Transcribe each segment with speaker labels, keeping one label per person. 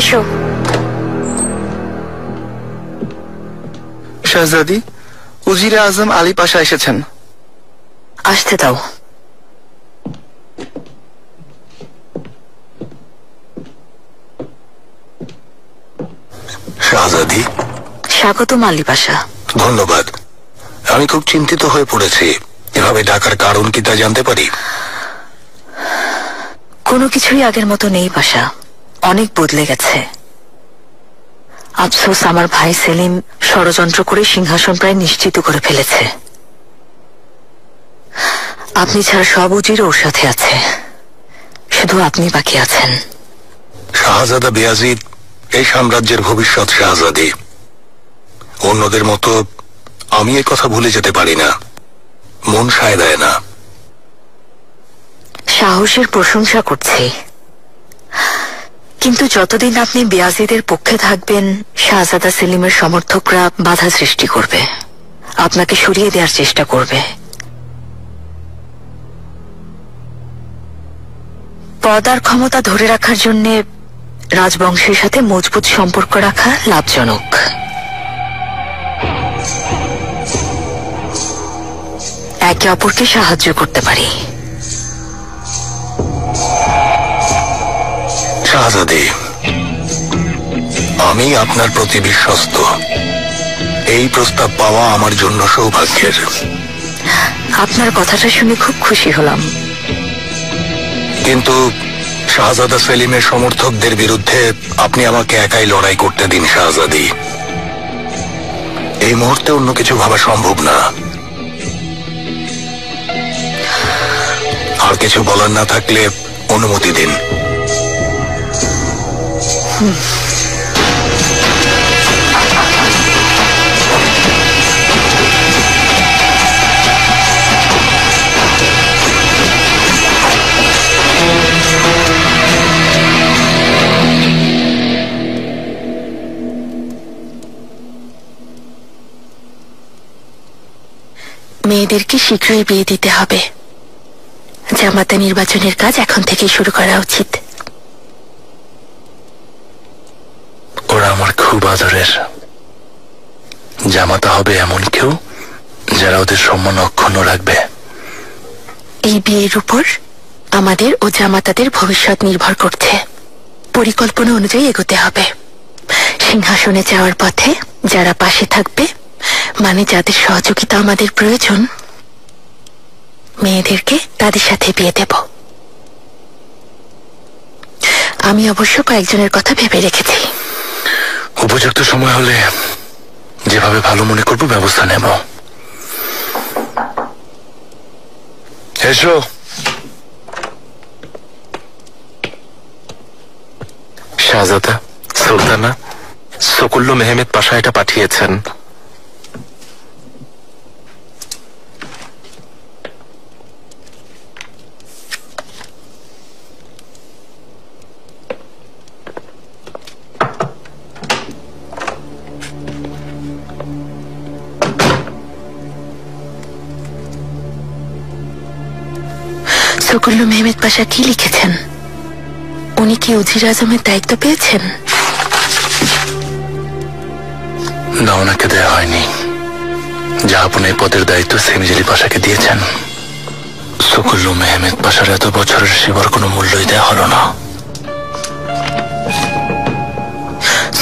Speaker 1: এসো।
Speaker 2: শাহজাদি, উজিরে আজম আলী পাশা এসেছেন।
Speaker 1: আসতে দাও।
Speaker 3: শাহজাদি,
Speaker 1: স্বাগতম আলী পাশা।
Speaker 3: ধন্যবাদ। আমি খুব চিন্তিত হয়ে পড়েছি। এভাবে ডাকার কারণ কি তা জানতে পারি?
Speaker 1: কোনো কিছুই আগের মতো নেই পাশা, অনেক বদলে গেছে। আফসোস, আমার ভাই সেলিম ষড়যন্ত্র করে সিংহাসন প্রায় নিশ্চিত করে ফেলেছে। আপনি ছাড়া সব উজির ওর সাথে আছে, শুধু আপনি বাকি আছেন।
Speaker 3: শাহজাদা বেয়াজিদ এই সাম্রাজ্যের ভবিষ্যৎ শাহজাদি। অন্যদের মতো আমি এ কথা ভুলে যেতে পারি না, মন সায় দেয় না।
Speaker 1: সাহসের প্রশংসা করছি, কিন্তু যতদিন আপনি বেয়াজিদের পক্ষে থাকবেন শাহজাদা সেলিমের সমর্থকরা বাধা সৃষ্টি করবে, আপনাকে সরিয়ে দেওয়ার চেষ্টা করবে। পদ আর ক্ষমতা ধরে রাখার জন্য রাজবংশের সাথে মজবুত সম্পর্ক রাখা লাভজনক। একে অপরকে সাহায্য করতে পারি।
Speaker 3: শাহজাদি, আমি আপনার প্রতি বিশ্বস্ত। এই প্রস্তাব পাওয়া আমার জন্য সৌভাগ্যের।
Speaker 1: আপনার কথাটা শুনে খুব খুশি হলাম।
Speaker 3: কিন্তু শাহজাদা সেলিমের সমর্থকদের বিরুদ্ধে আপনি আমাকে একাই লড়াই করতে দিন শাহজাদি। এই মুহূর্তে অন্য কিছু ভাবা সম্ভব না। আর কিছু বলার না থাকলে অনুমতি দিন।
Speaker 1: মেয়েদেরকে শীঘ্রই বিয়ে দিতে হবে। জামাতা নির্বাচনের কাজ এখন থেকেই শুরু করা উচিত।
Speaker 3: ওরা আমার খুব আদরের। জামাতা হবে এমন কেউ যারা ওদের সম্মান অক্ষুণ্ণ রাখবে।
Speaker 1: এই বিয়ের উপর আমাদের ও জামাতাদের ভবিষ্যৎ নির্ভর করছে। পরিকল্পনা অনুযায়ী এগোতে হবে। সিংহাসনে যাওয়ার পথে যারা পাশে থাকবে, মানে যাদের সহযোগিতা আমাদের প্রয়োজন, মেয়েদেরকে তাদের সাথে বিয়ে দেব। আমি অবশ্য কয়েকজনের কথা ভেবে রেখেছি।
Speaker 3: উপযুক্ত সময় হলে যেভাবে ভালো মনে করব ব্যবস্থা নেব। এসো। শাহজাদা, সুলতানা, সকুল্লো মেহমেদ পাশা এটা পাঠিয়েছেন।
Speaker 1: সকুল্লো মেহমেদ পাশা কি লিখেছেন? উনি কি উজির আজমের দায়িত্ব পেয়েছেন?
Speaker 3: না, ওনাকে দেয়া হয়নি। জাহাপনা এই পদের দায়িত্ব সেমিজ আলী পাশাকে দিয়েছেন। সকুল্লো মেহমেদ পাশার এত বছরের সেবার কোনো মূল্যই দেওয়া হলো না।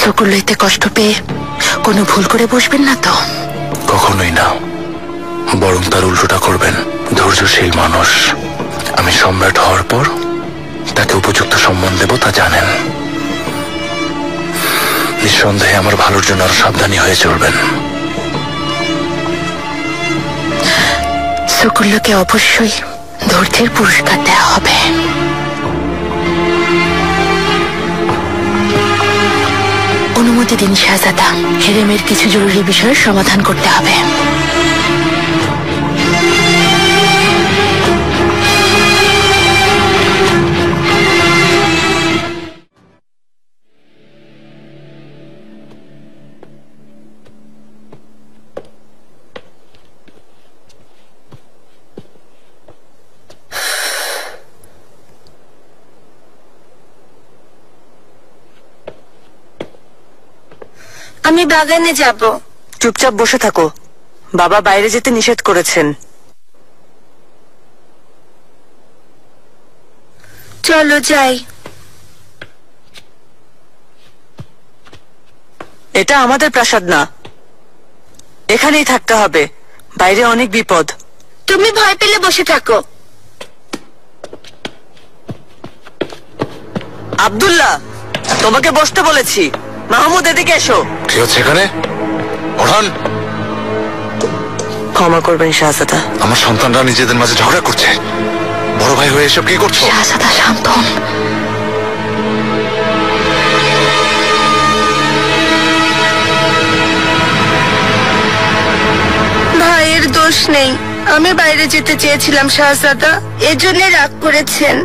Speaker 1: সকুল্লো এতে কষ্ট পেয়ে কোনো ভুল করে বসবেন না তো?
Speaker 3: কখনোই না, বরং তার উল্টোটা করবেন। ধৈর্যশীল মানুষ। আমি সম্রাট হওয়ার পর তাকে উপযুক্ত সম্মান দেব, তা জানেন। নিঃসন্দেহে আমার ভালোর জন্য আরো সাবধানী হয়ে চলবেন।
Speaker 1: সকুল্লোকে অবশ্যই ধৈর্যের পুরস্কার দেওয়া হবে। অনুমতি দিন শাহজাদা, হেরেমের কিছু জরুরি বিষয়ের সমাধান করতে হবে। আমি বাগানে যাব।
Speaker 4: চুপচাপ বসে থাকো, বাবা বাইরে যেতে নিষেধ করেছেন।
Speaker 1: চলো যাই।
Speaker 4: এটা আমাদের প্রাসাদ না, এখানেই থাকতে হবে, বাইরে অনেক বিপদ।
Speaker 1: তুমি ভয় পেলে বসে থাকো।
Speaker 4: আব্দুল্লাহ, তোমাকে বসতে বলেছি। মাহমুদ, এদিকে এসো।
Speaker 3: কি হচ্ছে এখানে? ওঠান।
Speaker 4: ক্ষমা করবেন শাহজাদা।
Speaker 3: আমার সন্তানরা নিজেদের মাঝে ঝগড়া করছে, বড় ভাই হয়ে এসব কি করছো?
Speaker 1: শাহজাদা শান্ত হন। ভাইয়ের দোষ নেই, আমি বাইরে যেতে চেয়েছিলাম শাহজাদা, এজন্য রাগ করেছেন।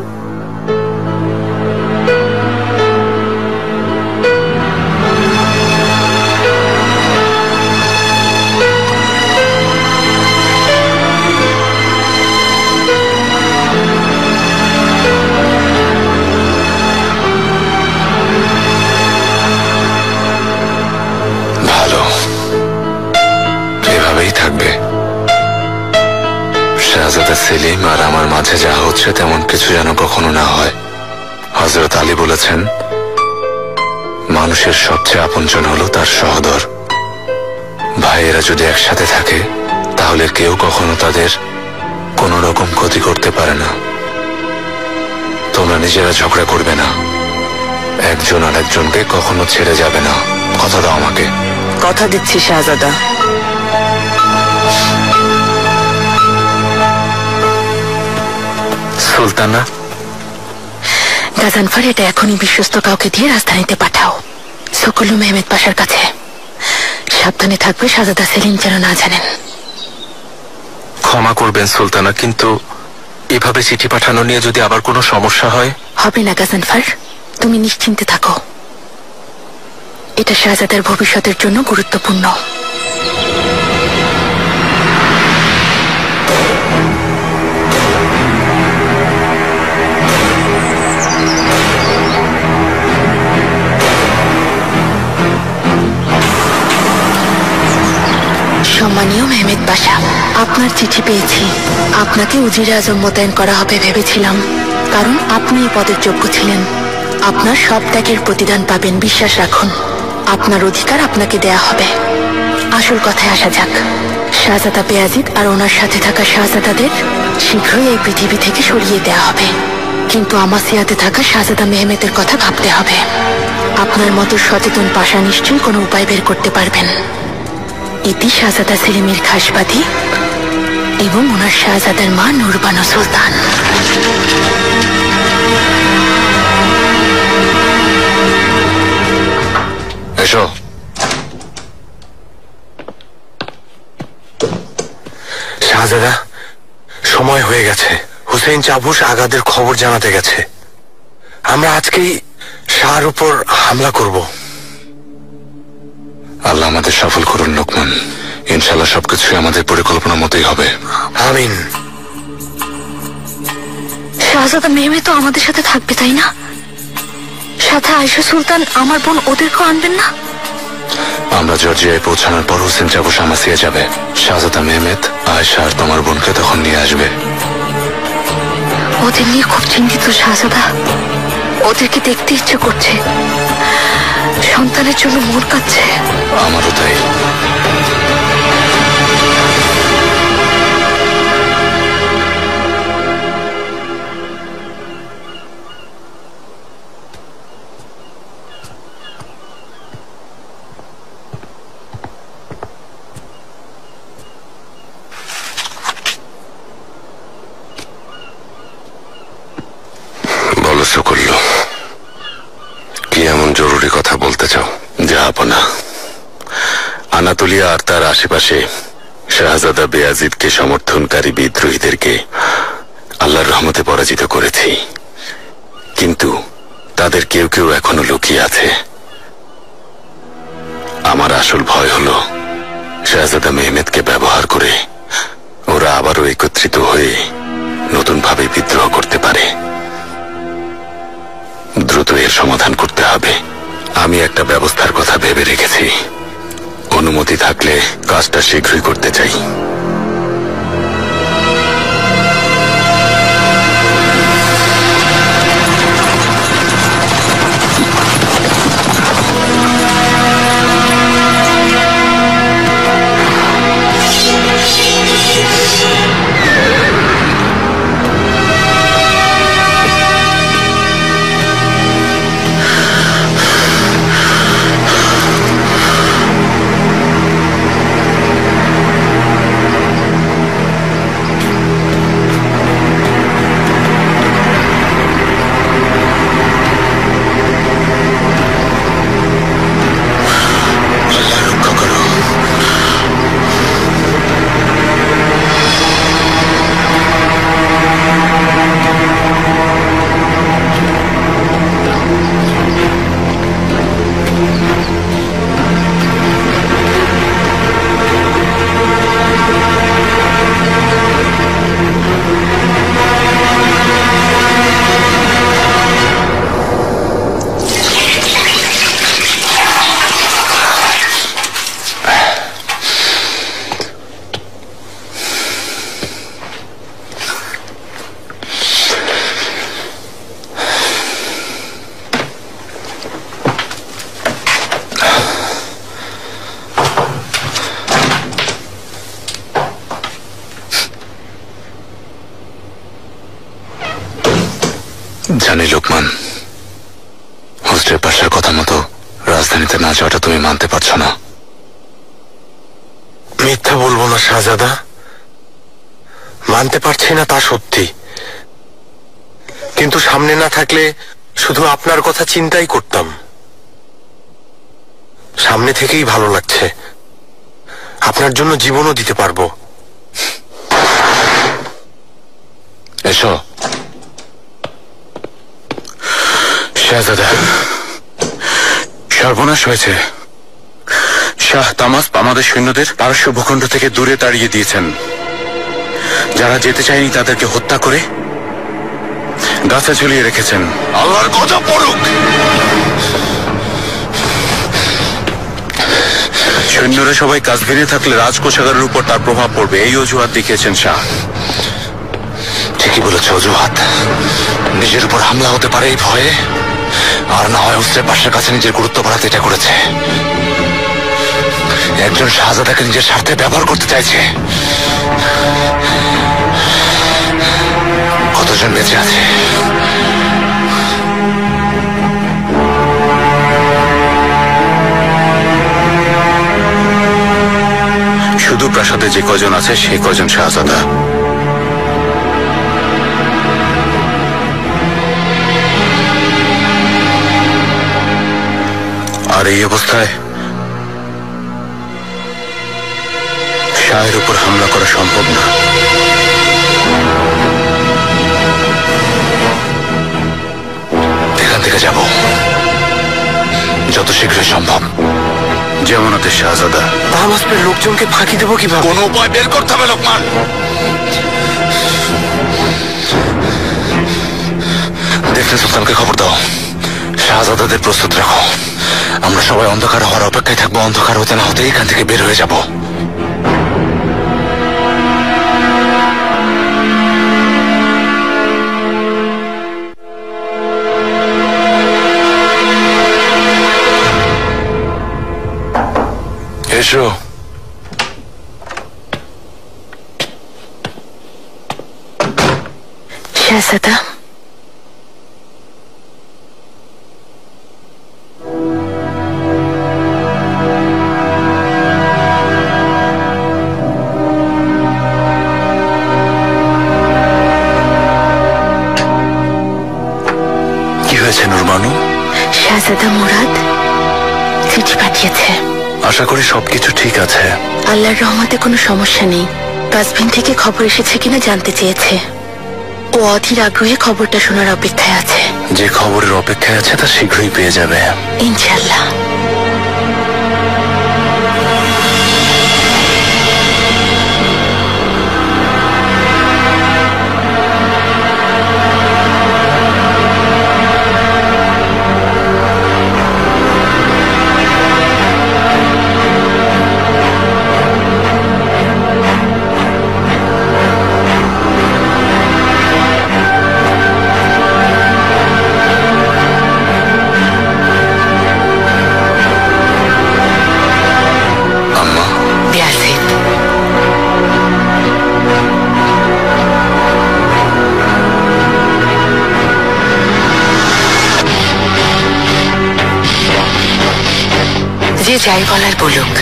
Speaker 3: ভালো, এভাবেই থাকবে। শাহজাদা সেলিম আর আমার মাঝে যা হচ্ছে তেমন কিছু যেন কখনো না হয়। হযরত আলী বলেছেন, মানুষের সবচেয়ে আপনজন হলো তার সহোদর। ভাইয়েরা যদি একসাথে থাকে তাহলে কেউ কখনো তাদের কোনো রকম ক্ষতি করতে পারে না। তোমরা নিজেরা ঝগড়া করবে না, একজন আর একজনকে কখনো ছেড়ে যাবে না, কথা দাও আমাকে।
Speaker 4: কথা দিচ্ছি শাহজাদা।
Speaker 3: সুলতানা,
Speaker 1: গাজানফার, এটা এখনই বিশ্বস্ত কাউকে দিয়ে রাজধানীতে পাঠাও, সকল্লু মেহমেদ পাশার কাছে। সাবধানে থাকবে, শাহজাদা সেলিম যেন না জানেন।
Speaker 3: ক্ষমা করবেন সুলতানা, কিন্তু এভাবে চিঠি পাঠানো নিয়ে যদি আবার কোনো সমস্যা হয়?
Speaker 1: হবে না গাজানফার, তুমি নিশ্চিন্তে থাকো, এটা শাহজাদার ভবিষ্যতের জন্য গুরুত্বপূর্ণ। সম্মানীয় মেহমেদ পাশা, আপনার চিঠি পেয়েছি। আপনাকে উজিরে আজম মোতায়েন করা হবে ভেবেছিলাম, কারণ আপনি এই পদের যোগ্য ছিলেন। আপনার সব ত্যাগের প্রতিদান পাবেন, বিশ্বাস রাখুন। আপনার অধিকার আপনাকে দেয়া হবে। আসল কথায় আসা যাক। শাহজাদা বেয়াজিদ আর ওনার সাথে থাকা শাহজাদাদের শীঘ্রই এই পৃথিবী থেকে সরিয়ে দেয়া হবে, কিন্তু আমাসিয়াতে থাকা শাহজাদা মেহমেদের কথা ভাবতে হবে। আপনার মতো সচেতন পাশা নিশ্চয়ই কোনো উপায় বের করতে পারবেন। ইতি শাহজাদা সেলিমের খাসবাদী এবং ওনার শাহজাদার মা নূরবানু সুলতান।
Speaker 3: এসো।
Speaker 5: শাহজাদা, সময় হয়ে গেছে। হুসেইন চাবুস আগাদের খবর জানাতে গেছে। আমরা আজকেই শাহর উপর হামলা করব।
Speaker 3: আল্লাহ আমাদের সফল করুন লোকমান। ইনশাল্লাহ সবকিছুই আমাদের পরিকল্পনা মতোই হবে।
Speaker 5: আমিন।
Speaker 1: শাহজাদা মেহমেদ তো আমাদের সাথে থাকবে, তাই না? সাথে আয়েশা সুলতান, আমার বোন, ওদেরকেও আনবেন না?
Speaker 3: আমরা জর্জিয়ায় পৌঁছানোর পর হুসেন চাবুস আমাসিয়া যাবে। শাহজাদা মেহমেদ, আয়েশা আর তোমার বোনকে তখন নিয়ে আসবে।
Speaker 1: ওদের নিয়ে খুব চিন্তিত শাহজাদা, ওদেরকে দেখতে ইচ্ছে করছে, সন্তানের জন্য মন কাচ্ছে।
Speaker 3: আমারও তাই। বলো সকল্লু, কি এমন জরুরি কথা বলতে চাও? জাহাপনা, আনাতোলিয়া আর তার আশেপাশে শাহজাদা বেয়াজিদকে সমর্থনকারী বিদ্রোহীদেরকে আল্লাহর রহমতে পরাজিত করেছি, কিন্তু তাদের কেউ কেউ এখনো লুকিয়ে আছে। আমার আসল ভয় হলো শাহজাদা মেহমেদকে ব্যবহার করে ওরা আবারও একত্রিত হয়ে নতুন ভাবে বিদ্রোহ করতে পারে। দ্রুত এর সমাধান করতে হবে। আমি একটা ব্যবস্থার কথা ভেবে রেখেছি। অনুমতি থাকলে কাজটা শীঘ্রই করতে চাই। জানি লোকমান, হোস্টেল পাশার কথা মতো রাজধানীতে না যাওয়াটা তুমি মানতে পারছো না।
Speaker 5: মিথ্যা বলবো না শাহজাদা, মানতে পারছি না তা সত্যি, কিন্তু সামনে না থাকলে শুধু আপনার কথা চিন্তাই করতাম। সামনে থেকেই ভালো লাগছে, আপনার জন্য জীবনও দিতে পারবো।
Speaker 3: এসো।
Speaker 2: শাহজাদা, সর্বনাশ হয়েছে। শাহ তামাস আমাদের সৈন্যদের পারস্য ভূখণ্ড থেকে দূরে তাড়িয়ে দিয়েছেন। যারা যেতে চায়নি তাদেরকে হত্যা করে গাছে ঝুলিয়ে রেখেছেন।
Speaker 3: আল্লাহর গজব পড়ুক।
Speaker 2: সৈন্যরা সবাই কাশ্মীরে থাকলে রাজকোষাগারের উপর তার প্রভাব পড়বে, এই অজুহাত দেখিয়েছেন শাহ।
Speaker 3: ঠিকই বলেছ, অজুহাত। নিজের উপর হামলা হতে পারে এই ভয়ে, আর না হয় হোস্টেল পাশের কাছে নিজের গুরুত্ব বাড়াতে এটা করেছে। একজন শাহজাদাকে নিজের স্বার্থে ব্যবহার করতে চাইছে। কতজন বেঁচে আছে?
Speaker 2: শুধু প্রাসাদে যে কজন আছে সে কজন শাহজাদা। আর এই অবস্থায় শাহের উপর হামলা করা সম্ভব না।
Speaker 3: এখান থেকে যাব যত শীঘ্রই সম্ভব।
Speaker 2: যেমন আদেশ শাহজাদা।
Speaker 5: তাহমাসপের লোকজনকে ফাঁকি দেবো কিভাবে?
Speaker 3: কোনো উপায় বের করতে হবে লোকমান। দেখতে সুলতানকে খবর দাও, শাহজাদাদের প্রস্তুত রাখো। আমরা সবাই অন্ধকার হওয়ার অপেক্ষায় থাকবো। অন্ধকার হতে না হতে এখান থেকে বের হয়ে যাব। এসো।
Speaker 1: শাহজাদা,
Speaker 3: কি হয়েছে নুরবানু?
Speaker 1: শাহজাদা মুরাদ চিঠি পাঠিয়েছে।
Speaker 3: আশা করি সবকিছু ঠিক আছে।
Speaker 1: আল্লাহর রহমতে কোনো সমস্যা নেই। কাশ্মীর থেকে খবর এসেছে কিনা জানতে চেয়েছে। ও অধীর আগ্রহে খবরটা শোনার অপেক্ষায় আছে।
Speaker 3: যে খবরের অপেক্ষায় আছে তা শীঘ্রই পেয়ে যাবে
Speaker 1: ইনশাআল্লাহ। যাই বলার বলুক,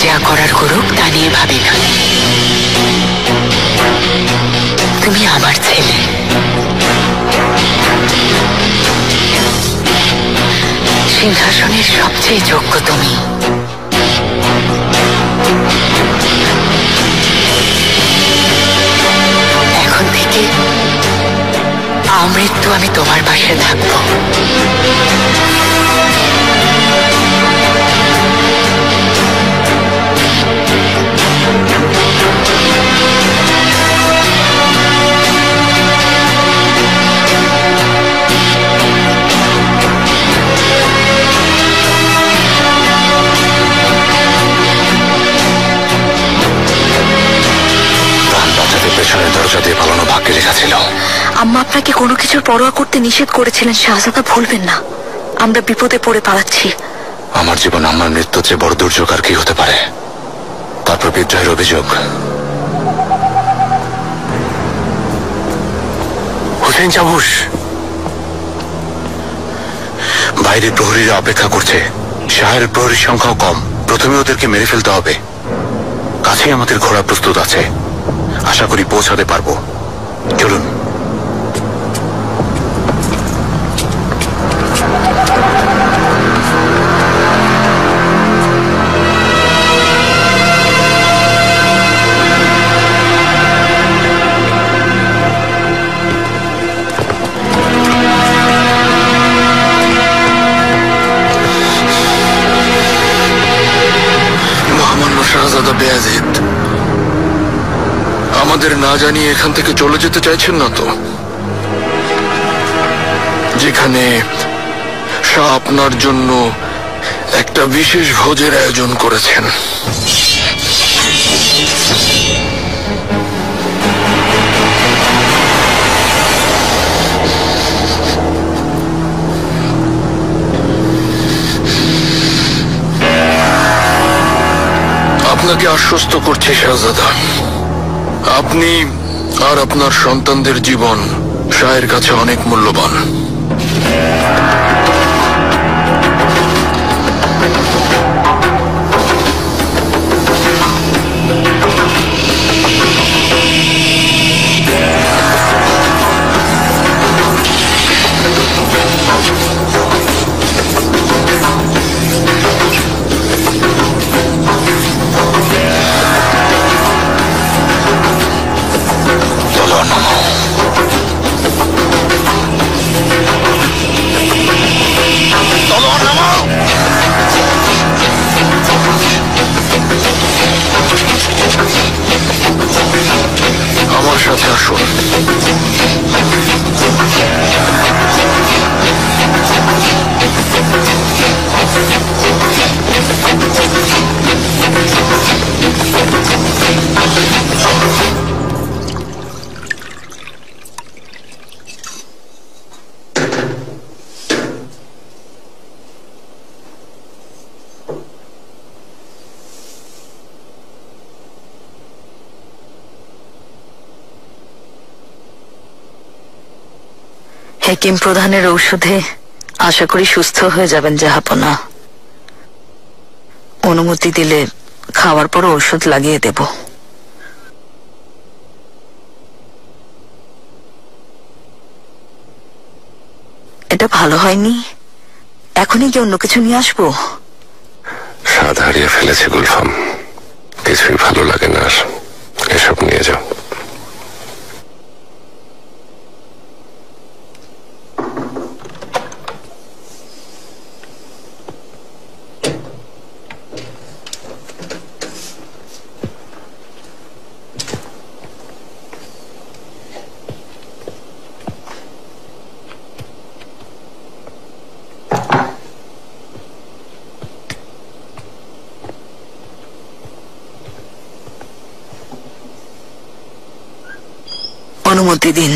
Speaker 1: যা করার করুক তা নিয়ে ভাবি না। তুমি আমার ছেলে। সিংহাসনের সবচেয়ে যোগ্য তুমি। এখন থেকে আমৃত্যু আমি তোমার পাশে থাকবো।
Speaker 3: পেছনের দরজা দিয়ে পালানো ভাগ্যে লেখা ছিল।
Speaker 1: আম্মা আপনাকে কোনো কিছুর পরোয়া করতে নিষেধ করেছিলেন শাহজাদা, ভুলবেন না। আমরা বিপদে পড়ে পালাচ্ছি।
Speaker 3: আমার জীবন আমার মৃত্যুর চেয়ে বড় দুর্যোগ আর কি হতে পারে? তারপর বিদ্রোহের অভিযোগ।
Speaker 5: হুসেন চাবুস,
Speaker 2: বাইরে প্রহরীরা অপেক্ষা করছে। শহরের প্রহরীর সংখ্যাও কম। প্রথমে ওদেরকে মেরে ফেলতে হবে। কাছেই আমাদের ঘোড়া প্রস্তুত আছে, আশা করি পৌঁছাতে পারবো। চলুন।
Speaker 3: মহামান্য শাহজাদা বেয়াজিদ, আমাদের না জানিয়ে এখান থেকে চলে যেতে চাইছেন না তো? যেখানে শাহ আপনার জন্য একটা বিশেষ ভোজের আয়োজন করেছেন। আপনাকে আশ্বস্ত করছি শাহজাদা, আপনি আর আপনার সন্তানদের জীবন শাহের কাছে অনেক মূল্যবান। আমার সাথে আসুন।
Speaker 4: হেকিম প্রধানের ঔষধে আশা করি সুস্থ হয়ে যাবেন জাহাপনা। অনুমতি দিলে খাওয়ার পর ঔষধ লাগিয়ে দেব। এটা ভালো হয়নি, এখনই কি অন্য কিছু নিয়ে আসবো?
Speaker 3: স্বাদ হারিয়ে ফেলেছে গুলফাম, কিছুই ভালো লাগে না। এসব নিয়ে যাও।
Speaker 4: অনুমতি দিন।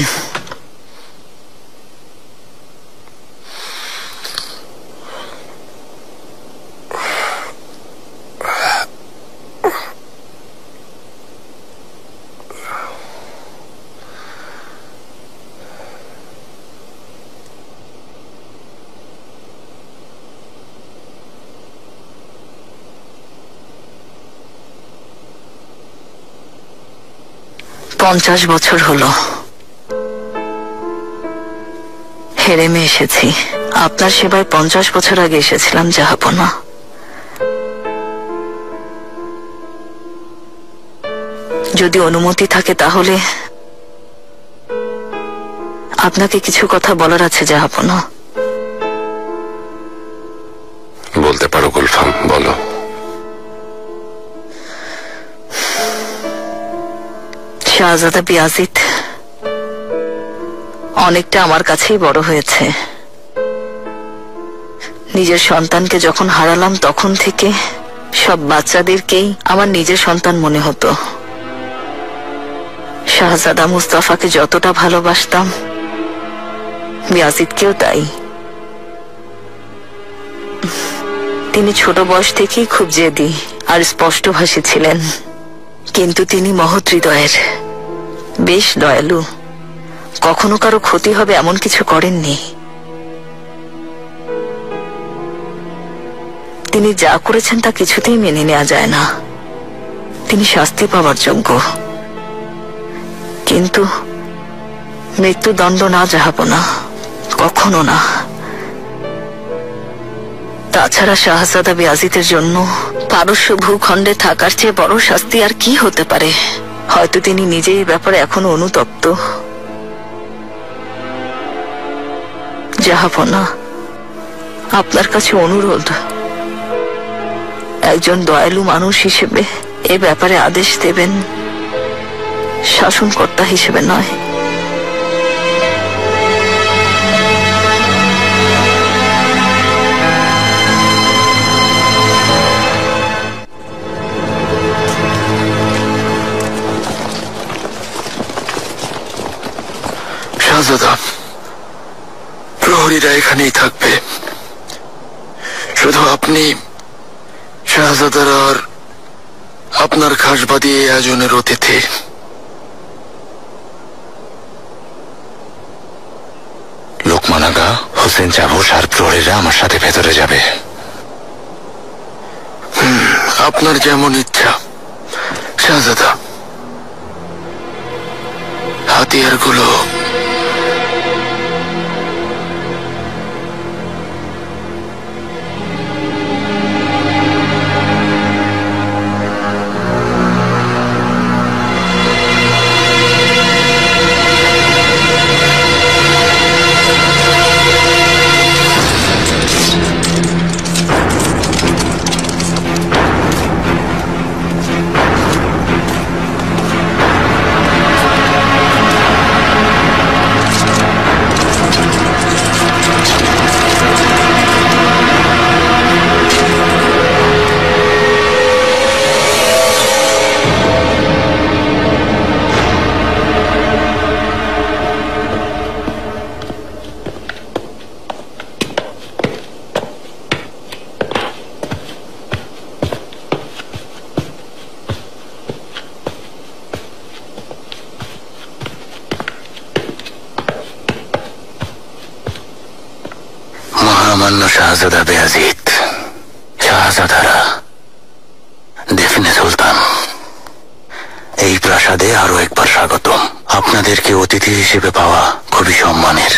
Speaker 4: 50 বছর হলো হেরেমে এসেছি। আপনার সেবায় 50 বছর আগে এসেছিলাম জাহাপনা। যদি অনুমতি থাকে তাহলে আপনাকে কিছু কথা বলার আছে জাহাপনা।
Speaker 3: বলতে পারো গুলফাম, বলো।
Speaker 4: শাহজাদা বিয়াজিত অনেকটা আমার কাছেই বড় হয়েছে। নিজের সন্তানকে যখন হারালাম তখন থেকে সব বাচ্চাদেরকেই আমার নিজের সন্তান মনে হতো। শাহজাদা মুস্তাফাকে যতটা ভালোবাসতাম বিয়াজিতকেও তাই। তিনি ছোট বয়স থেকেই খুব জেদি আর স্পষ্টভাষী ছিলেন, কিন্তু তিনি মহৎ হৃদয়ের, বেশ দয়ালু। কখনো কারো ক্ষতি হবে এমন কিছু করেননি। তিনি যা করেছেন তা কিছুতেই মেনে নেওয়া যায় না। তিনি শাস্তি পাওয়ার যোগ্য, কিন্তু মৃত্যুদণ্ড না জাহাপনা, কখনো না। তাছাড়া শাহজাদা বিয়াজিতের জন্য পারস্য ভূখণ্ডে থাকার চেয়ে বড় শাস্তি আর কি হতে পারে? হয়তো তিনি নিজেই ব্যাপারে এখনো অনুতপ্ত। জাহাপনা, আপনার কাছে অনুরোধ, একজন দয়ালু মানুষ হিসেবে এ ব্যাপারে আদেশ দেবেন, শাসনকর্তা হিসেবে নয়।
Speaker 5: শাহজাদা, প্রহরীরা এখানেই থাকবে। শুধু আপনি, শাহজাদার আর আপনার খাসবাদী এই আয়োজনের অতিথি।
Speaker 3: লোকমান আগা, হোসেন চাবুস আর প্রহরীরা আমার সাথে ভেতরে যাবে।
Speaker 5: আপনার যেমন ইচ্ছা শাহজাদা। হাতিয়ারগুলো
Speaker 3: মহামান্য শাহজাদা বেয়াজিত, শাহজাদারা, দেফনে সুলতান, এই প্রাসাদে আরো একবার স্বাগতম। আপনাদেরকে অতিথি হিসেবে পাওয়া খুবই সম্মানের।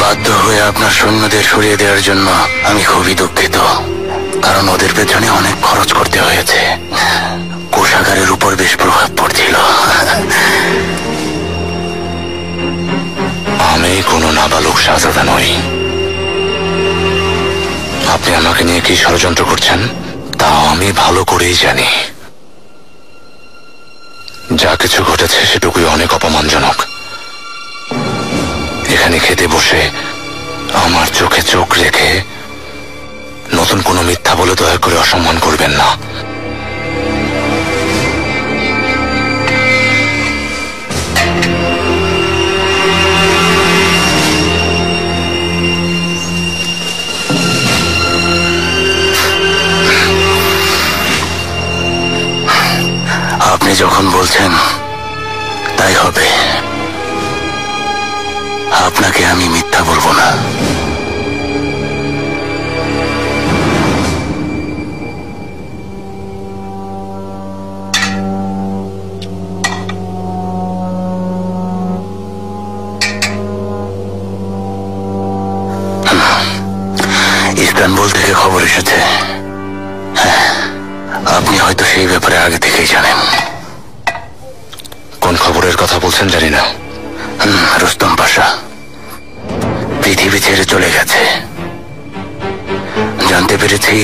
Speaker 3: বাধ্য হয়ে আপনার সৈন্যদের সরিয়ে দেওয়ার জন্য আমি খুবই দুঃখিত, কারণ ওদের পেছনে অনেক খরচ করতে হয়েছে। কোষাগারের উপর বেশ প্রভাব পড়ছিল। আমি কোনো নাবালক শাহজাদা নই। আপনি আমাকে নিয়ে কি ষড়যন্ত্র করছেন তাও আমি ভালো করেই জানি। যা কিছু ঘটেছে সেটুকুই অনেক অপমানজনক। এখানে খেতে বসে আমার চোখে চোখ রেখে নতুন কোনো মিথ্যা বলে দয়া করে অসম্মান করবেন না।
Speaker 5: আপনি যখন বলছেন তাই হবে। আপনাকে আমি মিথ্যা বলবো না। ইস্তানবুল থেকে খবর এসেছে। হ্যাঁ, আপনি হয়তো সেই ব্যাপারে আগে থেকেই জানেন।
Speaker 3: কোন খবরের কথা বলছেন জানি না।
Speaker 5: রুস্তম পাশা পৃথিবী ছেড়ে চলে গেছে। জানতে পেরেছি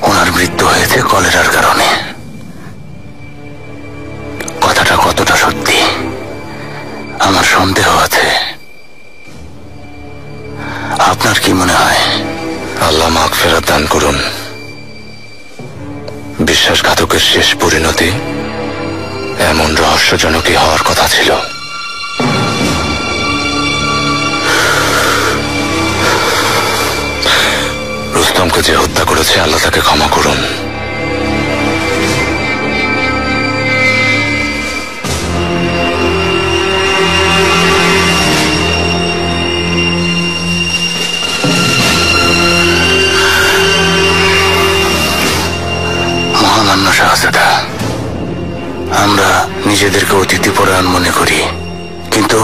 Speaker 5: ওনার মৃত্যু হয়েছে কলেরার কারণে। কথাটা কতটা সত্যি আমার সন্দেহ আছে। আপনার কি মনে হয়?
Speaker 3: আল্লাহ মাগফিরাত দান করুন। বিশ্বাসঘাতকের শেষ পরিণতি এমন রহস্যজনকই হওয়ার কথা ছিল। রুস্তমকে যে হত্যা করেছে আল্লাহ তাকে ক্ষমা করুন।
Speaker 5: মহামান্য শাহজাদা, আমরা নিজেদেরকে অতিথিপরায়ণ মনে করি, কিন্তু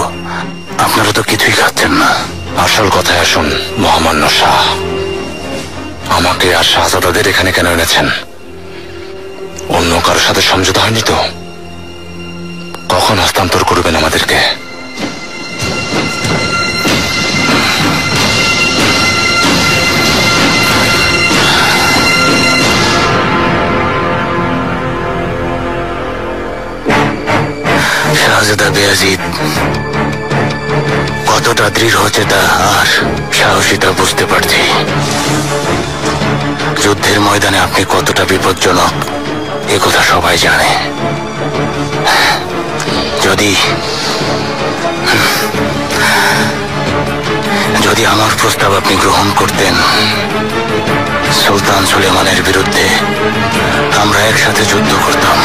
Speaker 5: আপনারা তো কিছুই খাচ্ছেন না।
Speaker 3: আসল কথায় আসুন মহামান্য শাহ, আমাকে আর শাহজাদাদের এখানে কেন এনেছেন? অন্য কারোর সাথে সমঝোতা হয়নি তো? কখন হস্তান্তর করবেন আমাদেরকে?
Speaker 5: শাহজাদা বেয়াজিদ কতটা দৃঢ় চেতা আর সাহসী তা বুঝতে পারছি। যুদ্ধের ময়দানে আপনি কতটা বিপজ্জনক একথা সবাই জানে। যদি আমার প্রস্তাব আপনি গ্রহণ করতেন, সুলতান সুলেমানের বিরুদ্ধে আমরা একসাথে যুদ্ধ করতাম।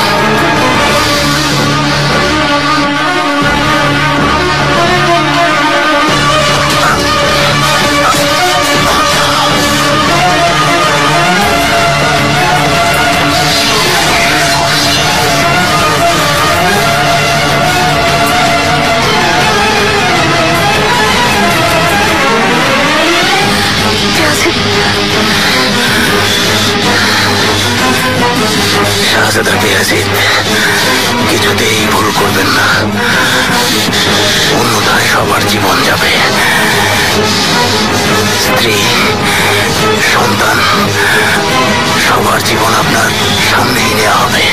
Speaker 5: শাহজাদা বেয়াজিদ কিছুতেই ভুল করবেন না, অন্যথায় সবার জীবন যাবে। স্ত্রী, সন্তান, সবার জীবন আপনার সামনেই নেওয়া হবে।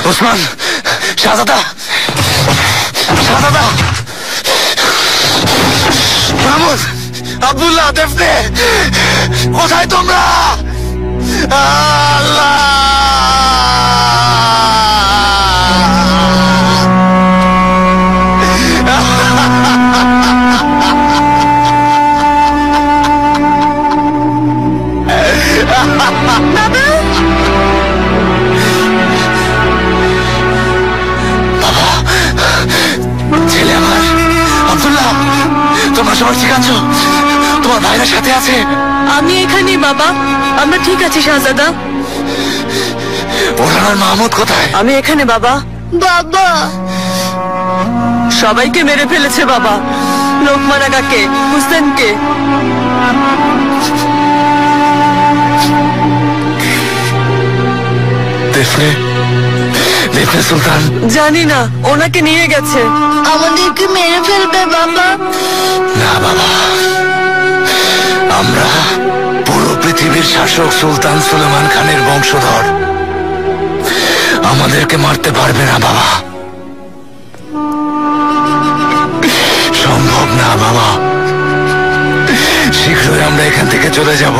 Speaker 5: ওসমান, শাহজাদা, শাহজাদা, মাহমুদ, আব্দুল্লাহ, দেফনে, কোথায় তোমরা? আল্লাহ! তোমরা সবাই ঠিক আছো? তোমার ভাইরা সাথে আছে?
Speaker 4: আমি এখানে বাবা, আমরা ঠিক আছি শাহজাদা।
Speaker 5: ওরা আর মাহমুদ কোথায়?
Speaker 4: আমি এখানে বাবা। বাবা, সবাইকে মেরে ফেলেছে বাবা, লোকমান আগাকে, হুসেনকে।
Speaker 5: দেফনে, দেফনে সুলতান? জানি না, ওনাকে নিয়ে গেছে।
Speaker 1: আমাদেরকে মেরে ফেলবে বাবা?
Speaker 5: না বাবা, আমরা পুরো পৃথিবীর শাসক সুলতান সুলেমান খানের বংশধর, আমাদেরকে মারতে পারবে না বাবা, সম্ভব না বাবা। শীঘ্রই আমরা এখান থেকে চলে যাব।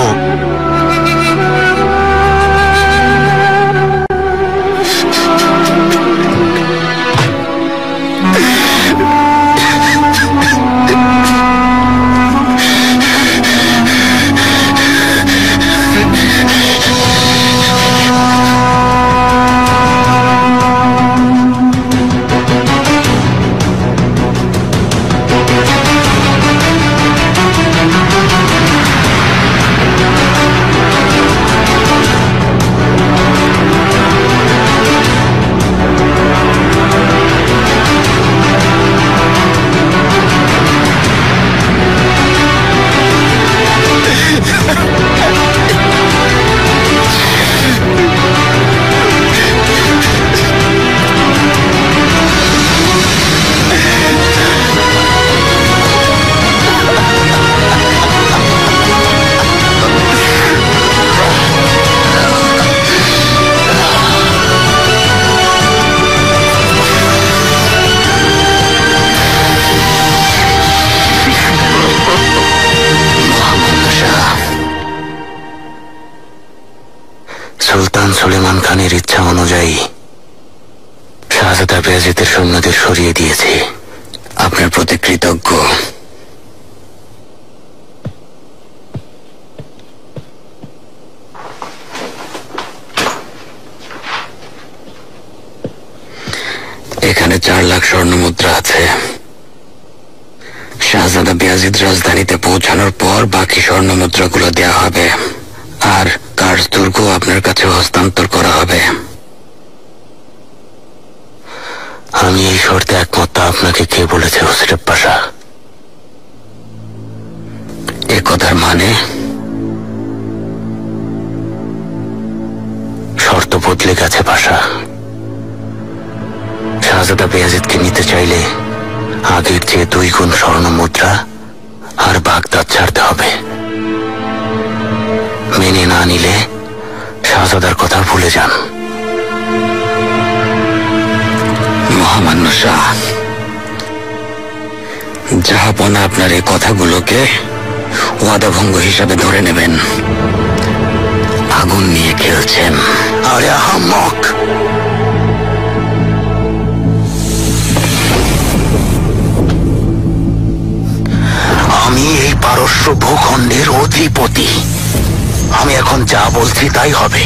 Speaker 5: সুলতান সুলেমান খানের ইচ্ছা অনুযায়ী শাহজাদা বায়েজিদের সৈন্যদের সরিয়ে দিয়েছি। আপনার প্রতি কৃতজ্ঞ। এখানে 4 লাখ স্বর্ণ মুদ্রা আছে। শাহজাদা বায়েজিদ রাজধানীতে পৌঁছানোর পর বাকি স্বর্ণ মুদ্রাগুলো দেওয়া হবে, আর কার্স দুর্গ আপনার কাছে হস্তান্তর করা হবে। আমি এই শর্তে একমাত্র আপনাকে কে বলেছে হুসরেব পাশা? এ কথার মানে শর্ত বদলে গেছে পাশা। শাহজাদা বায়েজিদকে নিতে চাইলে আগের চেয়ে 2 গুণ স্বর্ণ মুদ্রা আর বাগদাদ ছাড়তে হবে। মেনে না নিলে শাহজাদার কথা ভুলে যান। মহামান্য শাহ, জাহাপনা আপনার এই কথাগুলোকে ওয়াদাভঙ্গ হিসাবে ধরে নেবেন। আগুন নিয়ে খেলছেন। আরে আহাম্মক! আমি এই পারস্য ভূখণ্ডের অধিপতি। আমি এখন যা বলছি তাই হবে,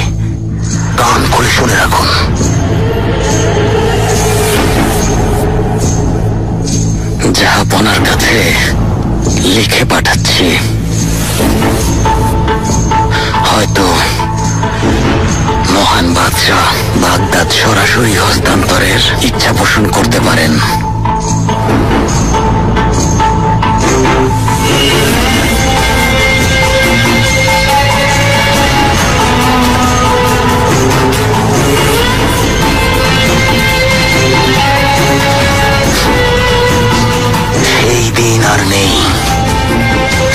Speaker 5: কান খুলে শুনে রাখুন। জাহাপনার কাছে লিখে পাঠাচ্ছি। হয়তো মহান বাদশাহ বাগদাদ সরাসরি হস্তান্তরের ইচ্ছা পোষণ করতে পারেন। সেই দিন আর নেই।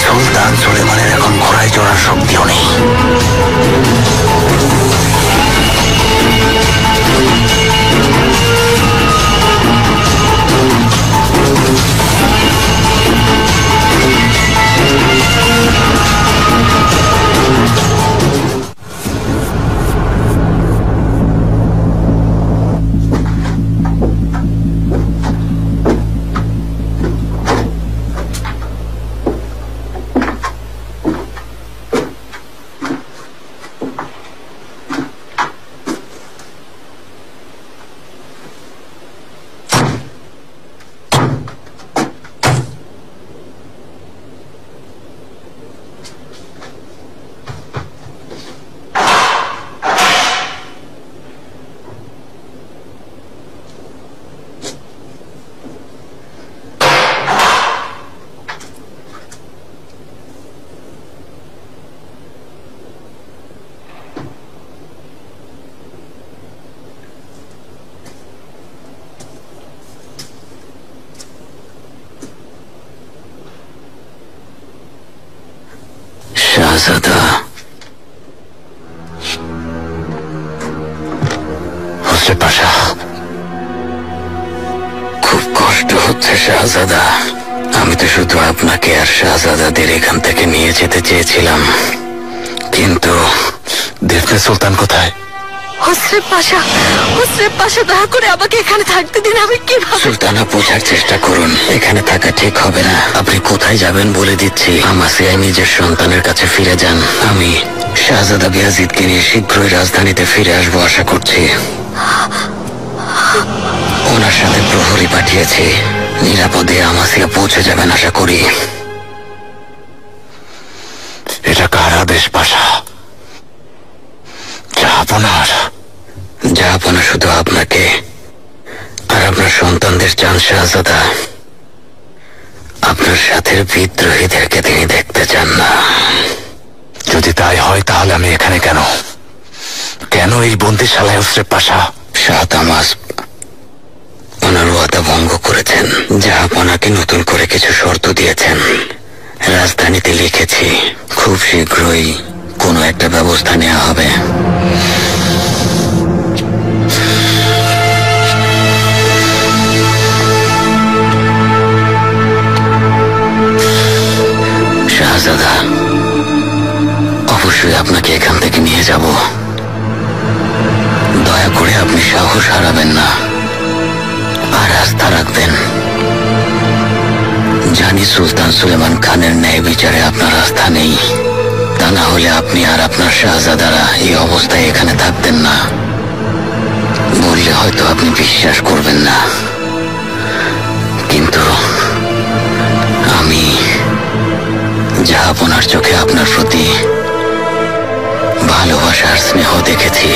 Speaker 5: সুলতান সুলেমানের এখন ঘোড়ায় চড়ার শক্তিও নেই।
Speaker 3: শাহজাদা। হোসে পাশা, খুব কষ্ট হচ্ছে শাহজাদা। আমি তো শুধু আপনাকে আর শাহজাদাদের এখান থেকে নিয়ে যেতে চেয়েছিলাম, কিন্তু দেখলে সুলতান কোথায়?
Speaker 1: হসরে পাশা দয়া করে আমাকে এখানে থাকতে দিন। আমি কিভাবে?
Speaker 3: সুলতানা, বোঝার চেষ্টা করুন, এখানে থাকা ঠিক হবে না। আপনি কোথায় যাবেন বলে দিচ্ছি। আমাসিয়ায় নিজের সন্তানের কাছে ফিরে যান। আমি শাহজাদা বায়াজিদকে নিয়ে শীঘ্রই রাজধানীতে ফিরে আসবো আশা করছি। ওনার সাথে প্রহরী পাঠিয়েছি, নিরাপদে আমাসিয়া পৌঁছে যাবেন আশা করি। এটা কার আদেশ পাশা? জাহাপনা শুধু আপনাকে আর আপনার সন্তানদের চান শাহজাদা। আপনার সাথে বিদ্রোহীদেরকে তিনি দেখতে চান না। যদি তাই হয় তাহলে আমি এখানে কেন এই বন্দিশালায়? হোসরে পাশা, শাহ তামাস ওনার ওয়াদা ভঙ্গ করেছেন। জাহাপনাকে নতুন করে কিছু শর্ত দিয়েছেন। রাজধানীতে লিখেছি, খুব শীঘ্রই কোনো একটা ব্যবস্থা নেওয়া হবে। শাহজাদা, অবশ্যই আপনাকে এখান থেকে নিয়ে যাব। দয়া করে আপনি সাহস হারাবেন না আর আস্থা রাখবেন। জানি সুলতান সুলেমান খানের ন্যায় বিচারে আপনার আস্থা নেই, তা না হলে আপনি আর আপনার শাহজাদারা এই অবস্থায় এখানে থাকতেন না। বললে হয়তো আপনি বিশ্বাস করবেন না, কিন্তু আমি জাহাপনার চোখে আপনার প্রতি ভালোবাসার স্নেহ দেখেছি।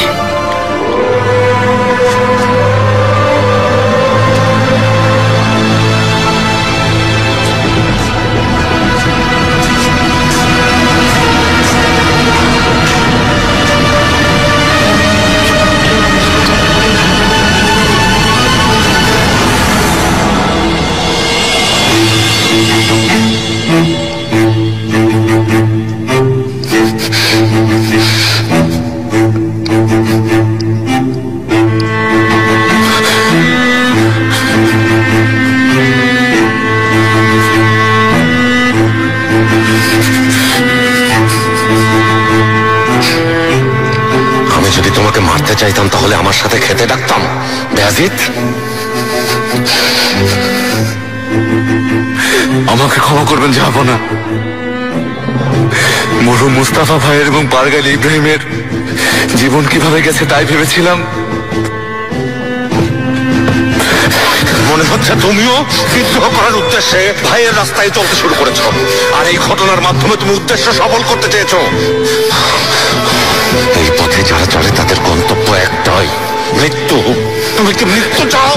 Speaker 5: চাইতাম তাহলে আমার সাথে খেতে ডাকতাম। বায়াজিদ, আমাকে ক্ষমা করবেন জাহাপনা। মরহুম মুস্তাফা ভাইয়ের এবং পারগাল ইব্রাহিমের জীবন কিভাবে গেছে তাই ভেবেছিলাম। মনে হচ্ছে তুমিও বিদ্রোহ করার উদ্দেশ্যে ভাইয়ের রাস্তায় চলতে শুরু করেছ, আর এই ঘটনার মাধ্যমে তুমি উদ্দেশ্য সফল করতে চেয়েছো। এই পথে যারা চলে তাদের গন্তব্য একটাই, মৃত্যু। তুমি কি মৃত্যু চাও?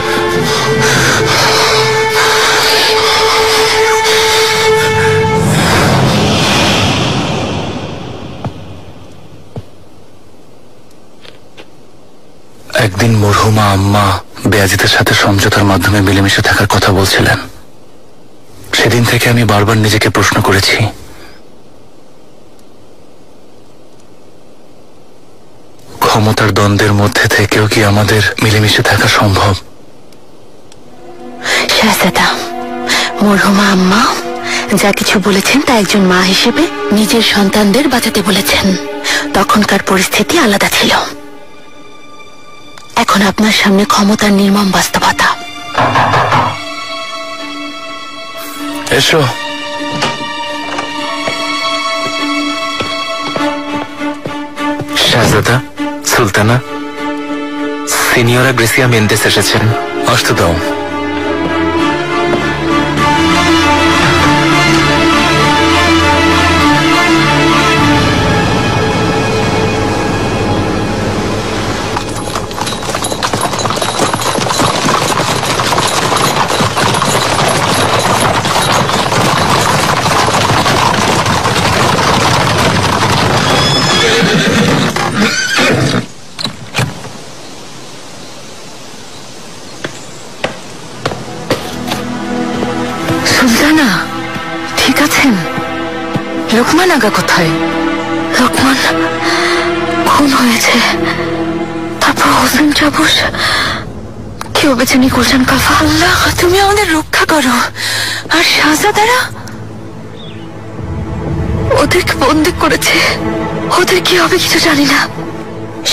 Speaker 3: একদিন মরহুমা আম্মা বায়াজিদের সাথে সমঝোতার মাধ্যমে মিলেমিশে থাকার কথা বলছিলেন। সেদিন থেকে আমি বারবার নিজেকে প্রশ্ন করেছি, ক্ষমতার দ্বন্দ্বের মধ্যে থেকেও কি আমাদের মিলেমিশে থাকা সম্ভব?
Speaker 1: শাহজাদা, মরহুমা আম্মা যা কিছু বলেছেন তা একজন মা হিসেবে নিজের সন্তানদের বাঁচাতে বলেছেন। তখনকার পরিস্থিতি আলাদা ছিল। এখন আপনার সামনে ক্ষমতার নির্মম বাস্তবতা।
Speaker 3: এসো। শাহজাদা, সুলতানা, সিনিয়রা গ্রেসিয়া মেন্দেস এসেছেন। আসতে দাও।
Speaker 1: সুলতানা, ঠিক আছেন? লোকমান আগা কোথায়? লোকমান খুন হয়েছে, তারপর হোসেন চাবুস, কেউ বেঁচে নেই গুলশান কাফা। আল্লাহ, তুমি আমাদের রক্ষা করো। আর শাহজাদারা ওদেরকে বন্দী করেছে, ওদের কি হবে কিছু জানি না।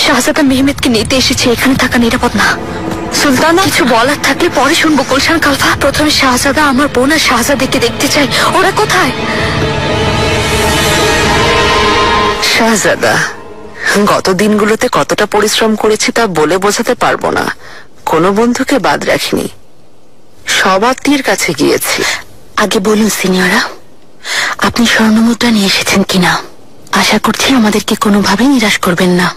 Speaker 1: শাহজাদা মেহমেদকে নিতে এসেছে, এখানে থাকা নিরাপদ না। সুলতানা, কিছু বলার থাকলে পরে শুনবো। গুলশান কালফা, প্রথমে শাহজাদা আমার বোন আর শাহজাদাকে দেখতে চাই। ওরা কোথায়?
Speaker 4: শাহজাদা গত দিনগুলোতে কতটা পরিশ্রম করেছি তা বলে বোঝাতে পারবো না। কোনো বন্ধুকে বাদ রাখিনি, সব আত্মীয়ের কাছে গিয়েছি।
Speaker 1: আগে বলুন সিনিয়রা, আপনি স্বর্ণমুদ্রা নিয়ে এসেছেন কিনা? আশা করছি আমাদেরকে কোনোভাবেই নিরাশ করবেন না।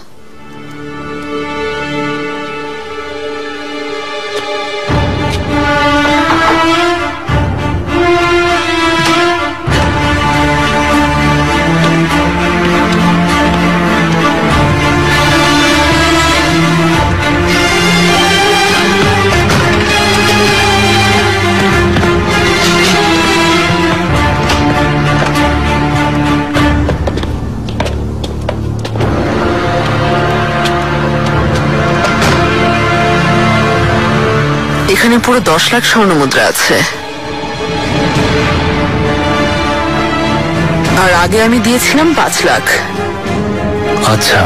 Speaker 4: এখানে পুরো 10 লাখ স্বর্ণমুদ্রা আছে, আর আগে আমি দিয়েছিলাম 5 লাখ।
Speaker 3: আচ্ছা,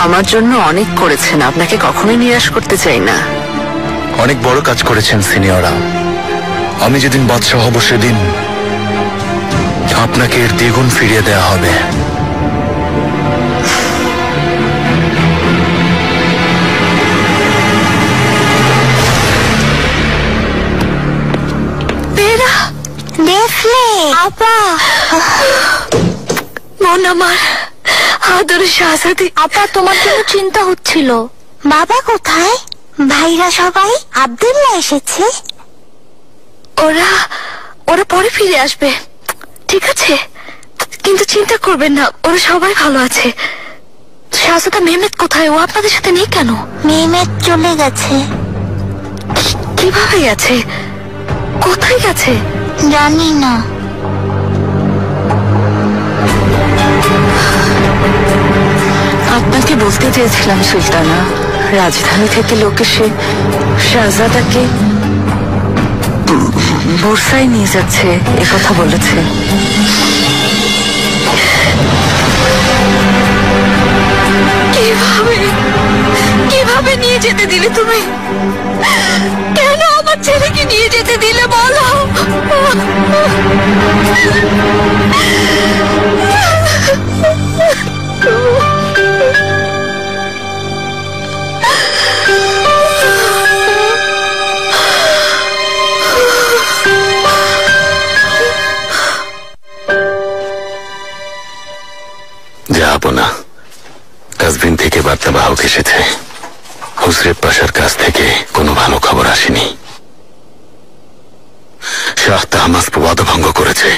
Speaker 4: আমার জন্য অনেক করেছেন, আপনাকে কখনোই নিরাশ করতে চাই না।
Speaker 3: অনেক বড় কাজ করেছেন সিনিয়রা। আমি যেদিন বাদশাহ হব সেদিন আপনাকে এর দ্বিগুণ ফিরিয়ে দেয়া হবে।
Speaker 1: আপা, মন আমার আদর শাহজাদি। আপা, তোমার জন্য চিন্তা হচ্ছিল। বাবা কোথায়? ভাইরা সবাই? আব্দুল্লাহ এসেছে? ওরা পরে ফিরে আসবে, ঠিক আছে? কিন্তু চিন্তা করবেন না, ওরা সবাই ভালো আছে। শাহজাদা মেহমেদ কোথায়? ও আপনাদের সাথে নেই কেন? মেহমেদ চলে গেছে। কিভাবে গেছে? কোথায় গেছে? জানি না।
Speaker 4: আপনাকে বলতে চেয়েছিলাম সুলতানা, রাজধানী থেকে লোক এসে শাহজাদাকে বুরসায় নিয়ে যাচ্ছে, একথা বলেছে।
Speaker 1: কিভাবে নিয়ে যেতে দিলে তুমি? কেন আমার ছেলেকে নিয়ে যেতে দিলে বলো?
Speaker 3: যাব না। কাজবিন থেকে বার্তাবাহক এসেছে, হুসরেব পাশার কাছ থেকে কোনো ভালো খবর আসেনি। শাহ তাহমাস ওয়াদা ভঙ্গ করেছে,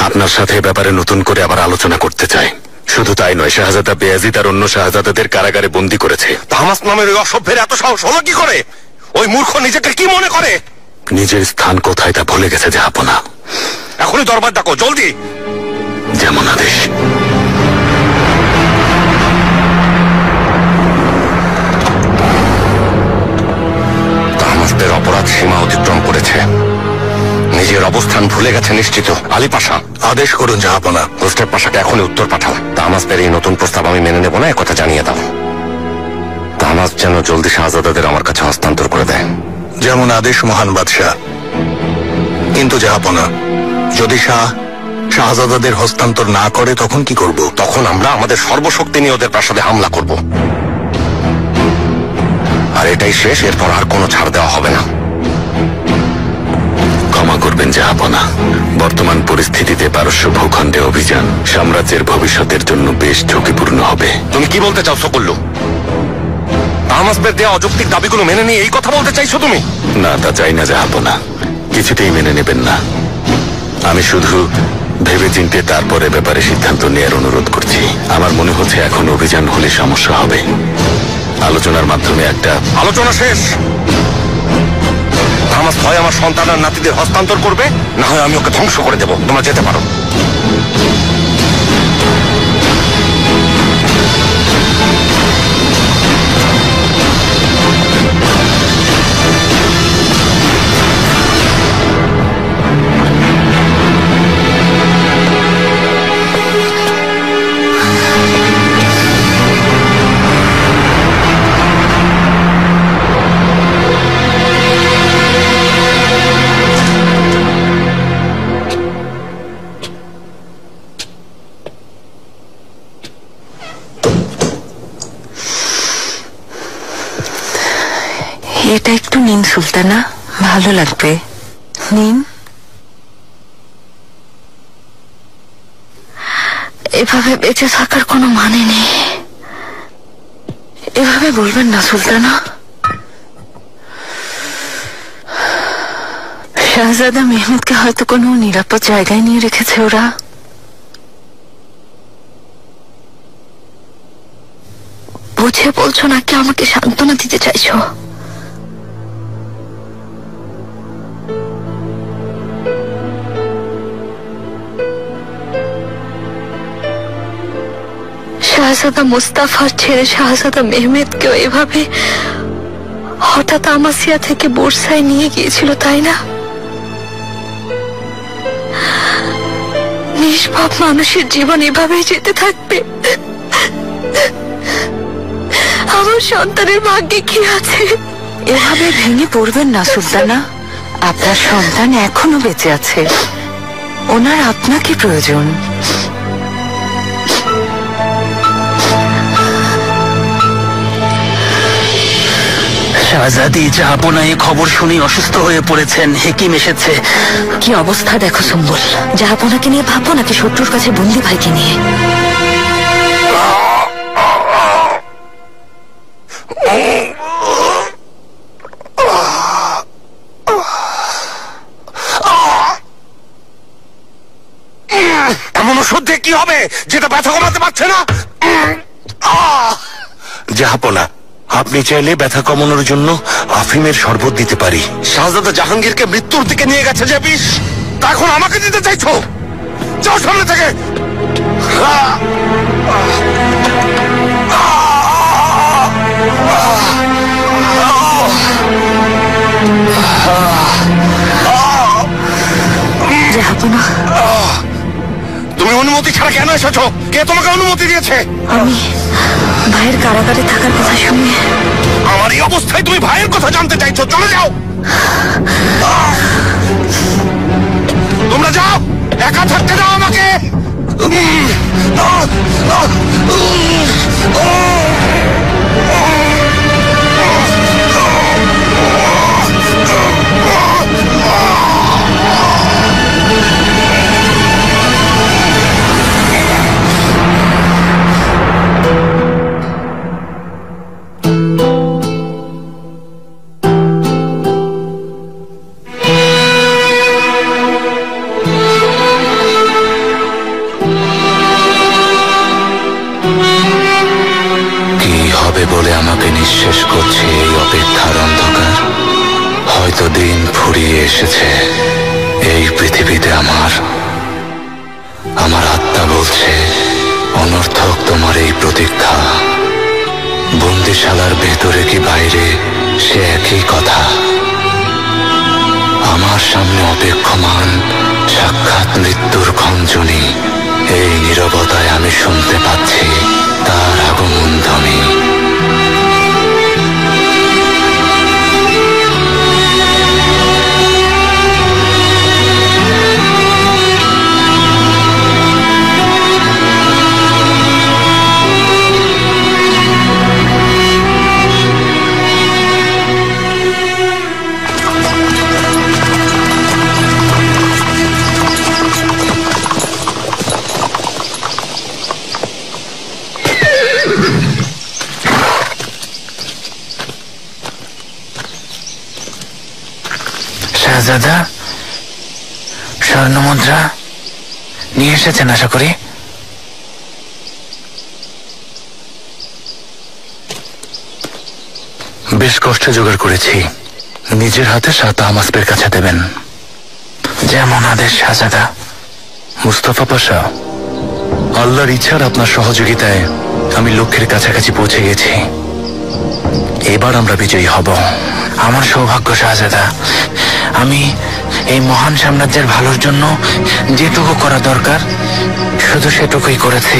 Speaker 3: আপনার সাথে ব্যাপারে নতুন করে আবার আলোচনা করতে চায়। শুধু তাই নয়, শাহজাদা বেয়াজিদ আর অন্য শাহজাদাদের কারাগারে বন্দী করেছে।
Speaker 5: তাহমাস নামের ওই অসভ্যের এত সাহস হলো কি করে? ওই মূর্খ নিজেকে কি মনে করে?
Speaker 3: নিজের স্থান কোথায় তা ভুলে গেছে জাহাপনা।
Speaker 5: এখনই দরবার ডাকো, জলদি।
Speaker 3: যেমন আদেশ।
Speaker 5: তাহমাসদের অপরাধ সীমা অতিক্রম করেছে, নিজের অবস্থান ভুলে গেছে নিশ্চিত। আলী পাশা,
Speaker 3: আদেশ করুন জাহাপনা।
Speaker 5: হোস্টেপ পাশাকে এখনই উত্তর পাঠাও। তাহমাসদের এই নতুন প্রস্তাব আমি মেনে নেব না, একথা জানিয়ে দাও। তাহমাস যেন জলদি শাহজাদাদের আমার কাছে হস্তান্তর করে দেয়।
Speaker 3: যেমন আদেশ মহান বাদশাহ। কিন্তু জাহাপনা, যদি শাহজাদাদের হস্তান্তর না করে তখন কি করব?
Speaker 5: তখন আমরা আমাদের সর্বশক্তি নিয়ে ওদের প্রাসাদে হামলা করব, আর এটাই শেষ। এরপর আর কোনো ছাড় দেওয়া হবে না।
Speaker 3: ক্ষমা করবেন জাহাপনা, বর্তমান পরিস্থিতিতে পারস্য ভূখণ্ডে অভিযান সাম্রাজ্যের ভবিষ্যতের জন্য বেশ ঝুঁকিপূর্ণ হবে।
Speaker 5: তুমি কি বলতে চাও সকল্লু? তাহমাসদের দেয়া অযৌক্তিক দাবিগুলো মেনে নিয়ে এই কথা বলতে চাইছো তুমি?
Speaker 3: না, তা চাই না জাহাপনা, কিছুতেই মেনে নেবেন না। আমি শুধু ভেবে চিন্তে তারপরে ব্যাপারে সিদ্ধান্ত নেওয়ার অনুরোধ করছি। আমার মনে হচ্ছে এখন অভিযান হলে সমস্যা হবে। আলোচনার মাধ্যমে একটা
Speaker 5: আলোচনা শেষ। তাহমাস হয় আমার সন্তান আর নাতিদের হস্তান্তর করবে, না হয় আমি ওকে ধ্বংস করে দেব। তোমরা যেতে পারো।
Speaker 4: নিন সুলতানা, ভালো লাগবে, নিন।
Speaker 1: এভাবে বেঁচে থাকার কোনো মানে নেই। এভাবে বলবেন না সুলতানা। শাহজাদা মেহমুদকে হয়তো কোনো নিরাপদ জায়গায় নিয়ে রেখেছে ওরা। বুঝে বলছো নাকি আমাকে সান্ত্বনা দিতে চাইছো? শাহজাদা মুস্তাফার ছেড়ে শাহজাদা মেহমেদকেও এভাবে হঠাৎ আমাসিয়া থেকে বোরসায় নিয়ে গিয়েছিল, তাই না? নিষ্পাপ মানুষের জীবন এভাবেই যেতে থাকবে? আমার সন্তানের ভাগ্যে কি আছে?
Speaker 4: এভাবে ভেঙে পড়বেন না সুলতানা, আপনার সন্তান এখনো বেঁচে আছে, ওনার আপনাকে প্রয়োজন।
Speaker 6: শাহজাদি জাহাপনা এই খবর শুনে অসুস্থ হয়ে পড়েছেন, হেকিম এসেছে।
Speaker 1: কি অবস্থা দেখো সুম্বল। জাহাপনাকে নিয়ে ভাববো নাকি শত্রুর কাছে বন্দি ভাইকে নিয়ে?
Speaker 5: এমন ওষুধ দিয়ে কি হবে যেটা ব্যথা কমাতে পারছে না? জাহাপনা, আপনি চাইলে ব্যথা কমানোর জন্য আফিমের শরবত দিতে পারি। শাহজাদা জাহাঙ্গীরকে মৃত্যুর দিকে নিয়ে গেছে যে বিষ, তা এখন আমাকে দিতে চাইছো? যাও সামনে থেকে।
Speaker 1: জাহাপনা,
Speaker 5: তুমি অনুমতি ছাড়া কেন এসেছো? কে তোমাকে অনুমতি দিয়েছে?
Speaker 1: আমি ভাইয়ের কারাগারে থাকার কথা শুনে।
Speaker 5: আমার এই অবস্থায় তুমি ভাইয়ের কথা জানতে চাইছো? চলে যাও, তোমরা যাও, একা থাকতে দাও আমাকে।
Speaker 3: বলে আমাকে নিঃশেষ করছে এই অপেক্ষার অন্ধকার। হয়তো দিন ফুরিয়ে এসেছে এই পৃথিবীতে। আমার আত্মা বলছে অনর্থক তোমার এই প্রতীক্ষা। বন্দিশালার ভেতরে কি বাইরে সে একই কথা। আমার সামনে অপেক্ষমান সাক্ষাৎ মৃত্যুর খঞ্জনি। এই নীরবতায় আমি শুনতে পাচ্ছি তার আগমন ধ্বনি।
Speaker 6: শাহজাদা, স্বর্ণ মুদ্রা নিয়ে এসেছেন আশা করি।
Speaker 3: বেশ কষ্টে জোগাড় করেছি। নিজের হাতে শাহ তাহমাসপের কাছে দেবেন।
Speaker 6: যেমন আদেশ শাহজাদা।
Speaker 3: মুস্তাফা পাশা, আল্লাহর ইচ্ছার আপনার সহযোগিতায় আমি লক্ষ্যের কাছাকাছি পৌঁছে গেছি। এবার আমরা বিজয়ী হব।
Speaker 6: আমার সৌভাগ্য শাহজাদা। আমি এই মহান সাম্রাজ্যের ভালোর জন্য যেটুকু করা দরকার শুধু সেটুকুই করেছি।